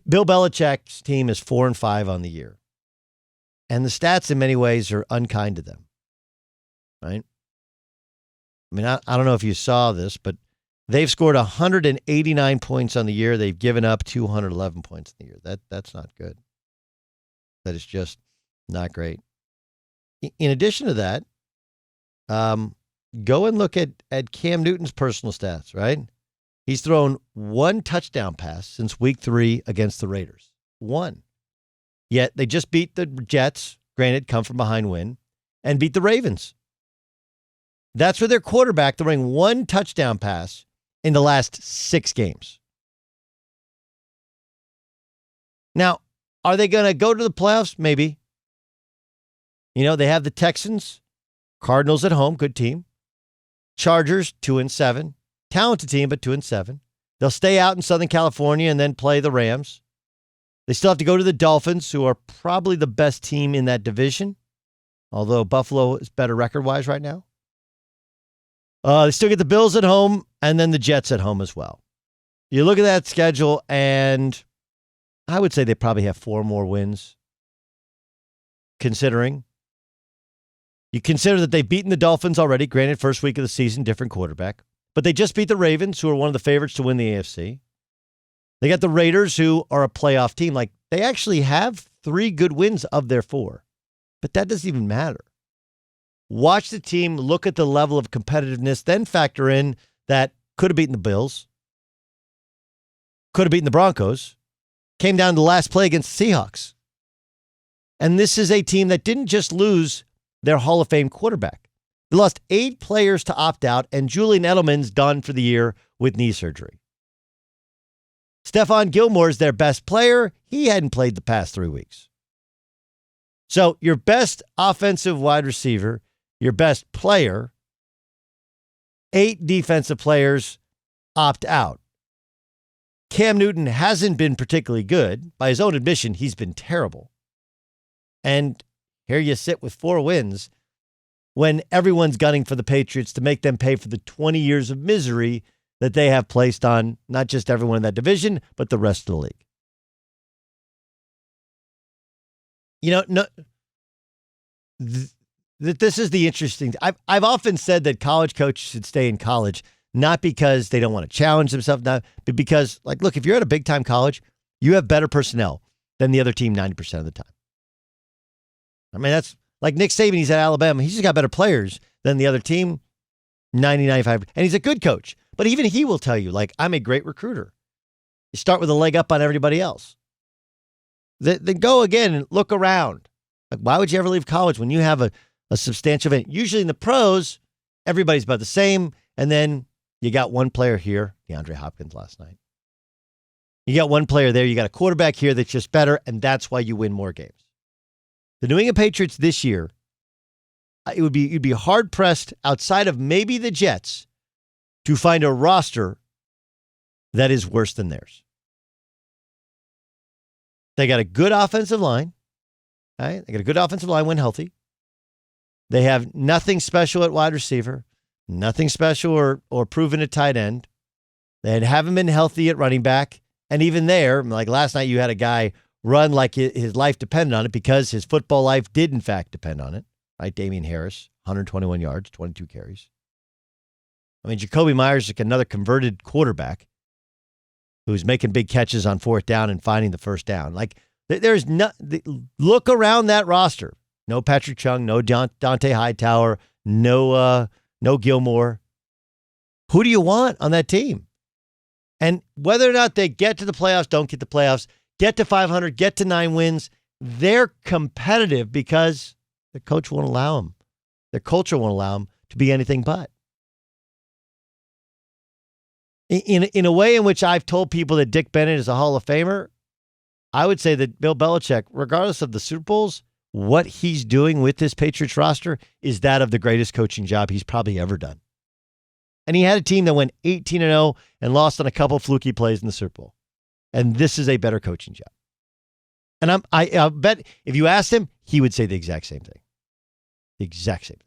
Bill Belichick's team is 4-5 on the year. And the stats in many ways are unkind to them. Right? I mean, I don't know if you saw this, but they've scored 189 points on the year. They've given up 211 points in the year. That's not good. That is just not great. In addition to that, go and look at Cam Newton's personal stats, right? He's thrown one touchdown pass since week 3 against the Raiders. One. Yet they just beat the Jets, granted, come from behind win, and beat the Ravens. That's for their quarterback throwing one touchdown pass in the last 6 games. Now, are they going to go to the playoffs? Maybe. You know, they have the Texans, Cardinals at home, good team. Chargers, 2-7. Talented team, but 2-7. They'll stay out in Southern California and then play the Rams. They still have to go to the Dolphins, who are probably the best team in that division, although Buffalo is better record-wise right now. They still get the Bills at home and then the Jets at home as well. You look at that schedule, and I would say they probably have 4 more wins, considering. You consider that they've beaten the Dolphins already, granted first week of the season, different quarterback. But they just beat the Ravens, who are one of the favorites to win the AFC. They got the Raiders, who are a playoff team. Like, they actually have 3 good wins of their 4. But that doesn't even matter. Watch the team, look at the level of competitiveness, then factor in that could have beaten the Bills, could have beaten the Broncos, came down to the last play against the Seahawks. And this is a team that didn't just lose their Hall of Fame quarterback. They lost 8 players to opt out, and Julian Edelman's done for the year with knee surgery. Stephon Gilmore's their best player. He hadn't played the past 3 weeks. So your best offensive wide receiver, your best player, 8 defensive players opt out. Cam Newton hasn't been particularly good. By his own admission, he's been terrible. And here you sit with 4 wins when everyone's gunning for the Patriots to make them pay for the 20 years of misery that they have placed on not just everyone in that division, but the rest of the league. You know, this is the interesting thing. I've often said that college coaches should stay in college, not because they don't want to challenge themselves, but because, like, look, if you're at a big-time college, you have better personnel than the other team 90% of the time. I mean, that's like Nick Saban. He's at Alabama. He's just got better players than the other team, 95. And he's a good coach. But even he will tell you, like, I'm a great recruiter. You start with a leg up on everybody else. Then go again and look around. Like, why would you ever leave college when you have a substantial event? Usually in the pros, everybody's about the same. And then you got one player here, DeAndre Hopkins last night. You got one player there. You got a quarterback here that's just better. And that's why you win more games. The New England Patriots this year, you'd be hard pressed outside of maybe the Jets to find a roster that is worse than theirs. They got a good offensive line. Right? They got a good offensive line when healthy. They have nothing special at wide receiver, nothing special or proven at tight end. They haven't been healthy at running back. And even there, like last night, you had a guy run like his life depended on it because his football life did, in fact, depend on it. Right? Damian Harris, 121 yards, 22 carries. I mean, Jacoby Myers is like another converted quarterback who's making big catches on 4th down and finding the first down. Like, there's no, look around that roster. No Patrick Chung, no Dante Hightower, no Gilmore. Who do you want on that team? And whether or not they get to the playoffs, don't get the playoffs, get to 500, get to 9 wins, they're competitive because the coach won't allow them. Their culture won't allow them to be anything but. In a way in which I've told people that Dick Bennett is a Hall of Famer, I would say that Bill Belichick, regardless of the Super Bowls, what he's doing with this Patriots roster is that of the greatest coaching job he's probably ever done. And he had a team that went 18-0 and lost on a couple fluky plays in the Super Bowl. And this is a better coaching job. And I bet if you asked him, he would say the exact same thing. The exact same thing.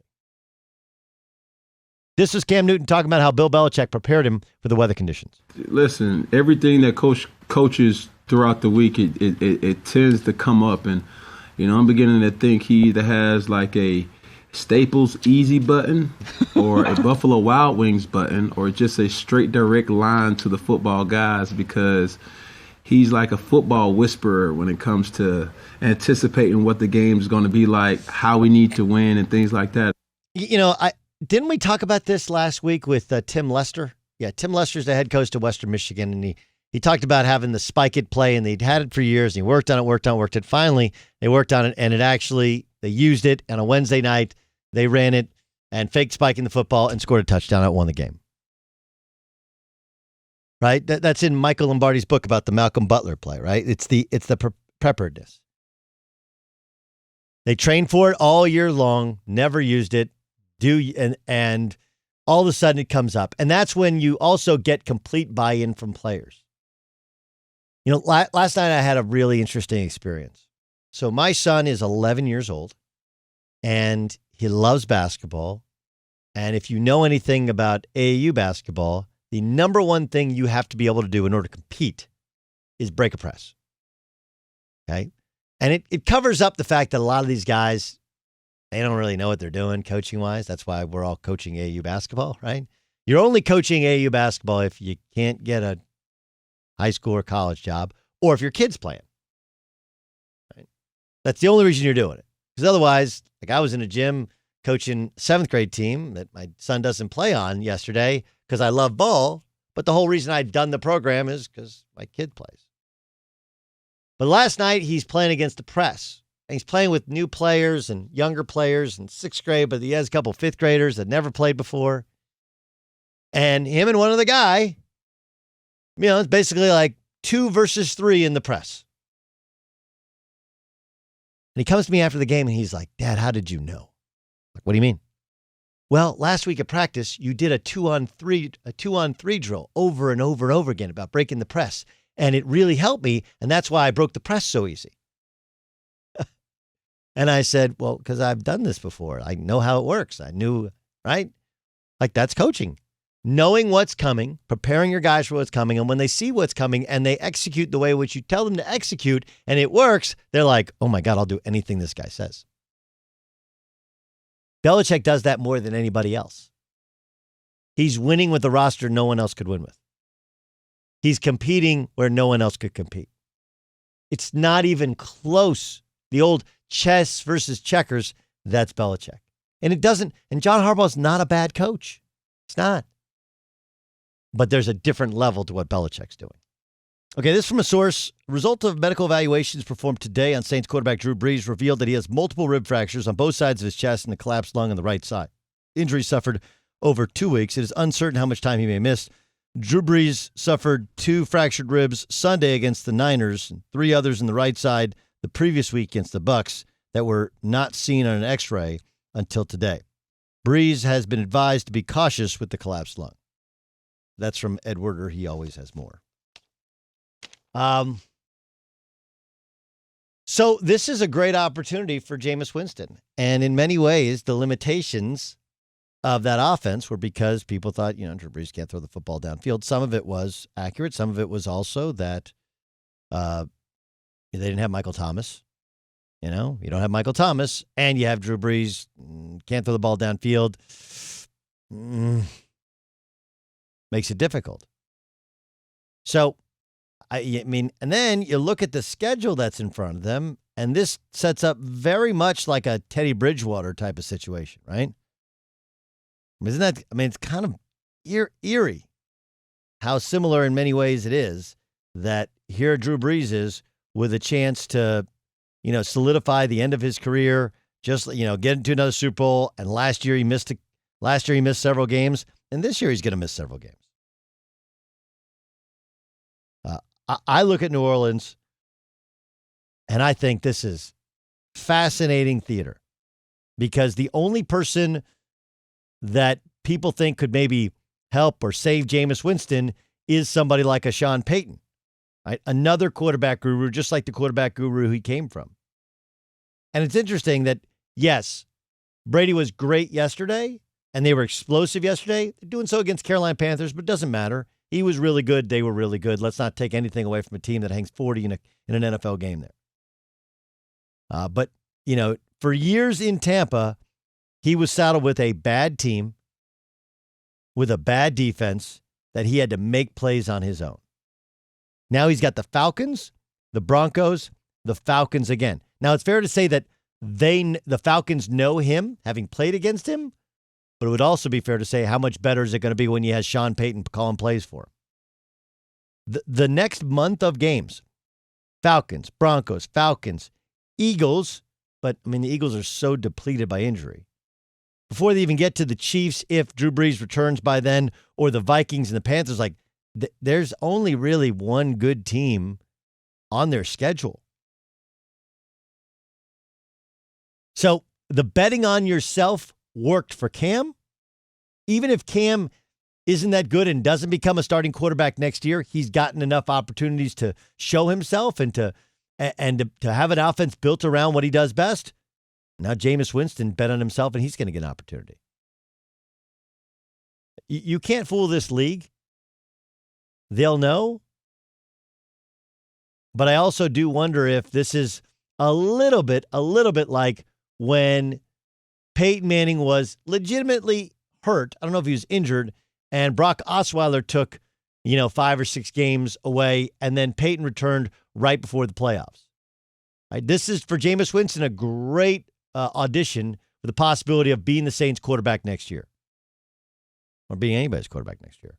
This is Cam Newton talking about how Bill Belichick prepared him for the weather conditions. Listen, everything that coaches throughout the week, it tends to come up. And, I'm beginning to think he either has like a Staples Easy button or a Buffalo Wild Wings button or just a straight direct line to the football guys, because he's like a football whisperer when it comes to anticipating what the game is going to be like, how we need to win, and things like that. Didn't we talk about this last week with Tim Lester? Yeah, Tim Lester's the head coach of Western Michigan, and he talked about having the spike it play, and they'd had it for years, and he worked on it. Finally, they worked on it, and they used it on a Wednesday night. They ran it and faked spiking the football and scored a touchdown and won the game. Right? That's in Michael Lombardi's book about the Malcolm Butler play, right? It's the preparedness. They trained for it all year long, never used it, and all of a sudden it comes up. And that's when you also get complete buy-in from players. Last night I had a really interesting experience. So my son is 11 years old, and he loves basketball. And if you know anything about AAU basketball, the number one thing you have to be able to do in order to compete is break a press. Okay? And it covers up the fact that a lot of these guys, they don't really know what they're doing coaching-wise. That's why we're all coaching AAU basketball, right? You're only coaching AAU basketball if you can't get a high school or college job, or if your kid's playing. Right? That's the only reason you're doing it. Because otherwise, like I was in a gym coaching 7th grade team that my son doesn't play on yesterday because I love ball, but the whole reason I'd done the program is because my kid plays. But last night, he's playing against the press. And he's playing with new players and younger players in 6th grade, but he has a couple 5th graders that never played before. And him and one other guy, it's basically like 2 versus 3 in the press. And he comes to me after the game and he's like, "Dad, how did you know?" Like, "What do you mean?" "Well, last week at practice, you did a 2-on-3 drill over and over and over again about breaking the press. And it really helped me. And that's why I broke the press so easy." And I said, "Well, because I've done this before. I know how it works. I knew," right? Like, that's coaching. Knowing what's coming, preparing your guys for what's coming, and when they see what's coming and they execute the way in which you tell them to execute and it works, they're like, "Oh my God, I'll do anything this guy says." Belichick does that more than anybody else. He's winning with a roster no one else could win with. He's competing where no one else could compete. It's not even close. The old chess versus checkers, that's Belichick. And John Harbaugh's not a bad coach. It's not. But there's a different level to what Belichick's doing. Okay, this from a source. Result of medical evaluations performed today on Saints quarterback Drew Brees revealed that he has multiple rib fractures on both sides of his chest and a collapsed lung on the right side. Injury suffered over 2 weeks. It is uncertain how much time he may miss. Drew Brees suffered 2 fractured ribs Sunday against the Niners and 3 others in the right side the previous week against the Bucs that were not seen on an X-ray until today. Brees has been advised to be cautious with the collapsed lung. That's from Ed Werder. He always has more. So this is a great opportunity for Jameis Winston. And in many ways, the limitations of that offense were because people thought, Drew Brees can't throw the football downfield. Some of it was accurate. Some of it was also that they didn't have Michael Thomas. You don't have Michael Thomas, and you have Drew Brees, can't throw the ball downfield. Makes it difficult. So, I mean, and then you look at the schedule that's in front of them, and this sets up very much like a Teddy Bridgewater type of situation, right? It's kind of eerie how similar in many ways it is that here Drew Brees is with a chance to, solidify the end of his career, just, get into another Super Bowl. And last year he missed several games, and this year he's going to miss several games. I look at New Orleans, and I think this is fascinating theater because the only person that people think could maybe help or save Jameis Winston is somebody like a Sean Payton, right? Another quarterback guru, just like the quarterback guru he came from. And it's interesting that, yes, Brady was great yesterday, and they were explosive yesterday. They're doing so against Carolina Panthers, but it doesn't matter. he was really good. They were really good. Let's not take anything away from a team that hangs 40 in an NFL game there. But, for years in Tampa, he was saddled with a bad team, with a bad defense that he had to make plays on his own. Now he's got the Falcons, the Broncos, the Falcons again. Now, it's fair to say that the Falcons know him, having played against him, but it would also be fair to say how much better is it going to be when he has Sean Payton calling plays for him. The next month of games, Falcons, Broncos, Falcons, Eagles, but, the Eagles are so depleted by injury. Before they even get to the Chiefs, if Drew Brees returns by then, or the Vikings and the Panthers, there's only really one good team on their schedule. So the betting on yourself worked for Cam. Even if Cam isn't that good and doesn't become a starting quarterback next year, he's gotten enough opportunities to show himself and to have an offense built around what he does best. Now Jameis Winston bet on himself, and he's going to get an opportunity. You can't fool this league. They'll know. But I also do wonder if this is a little bit like when Peyton Manning was legitimately hurt. I don't know if he was injured, and Brock Osweiler took, 5 or 6 games away, and then Peyton returned right before the playoffs. Right, this is, for Jameis Winston, a great audition for the possibility of being the Saints quarterback next year, or being anybody's quarterback next year.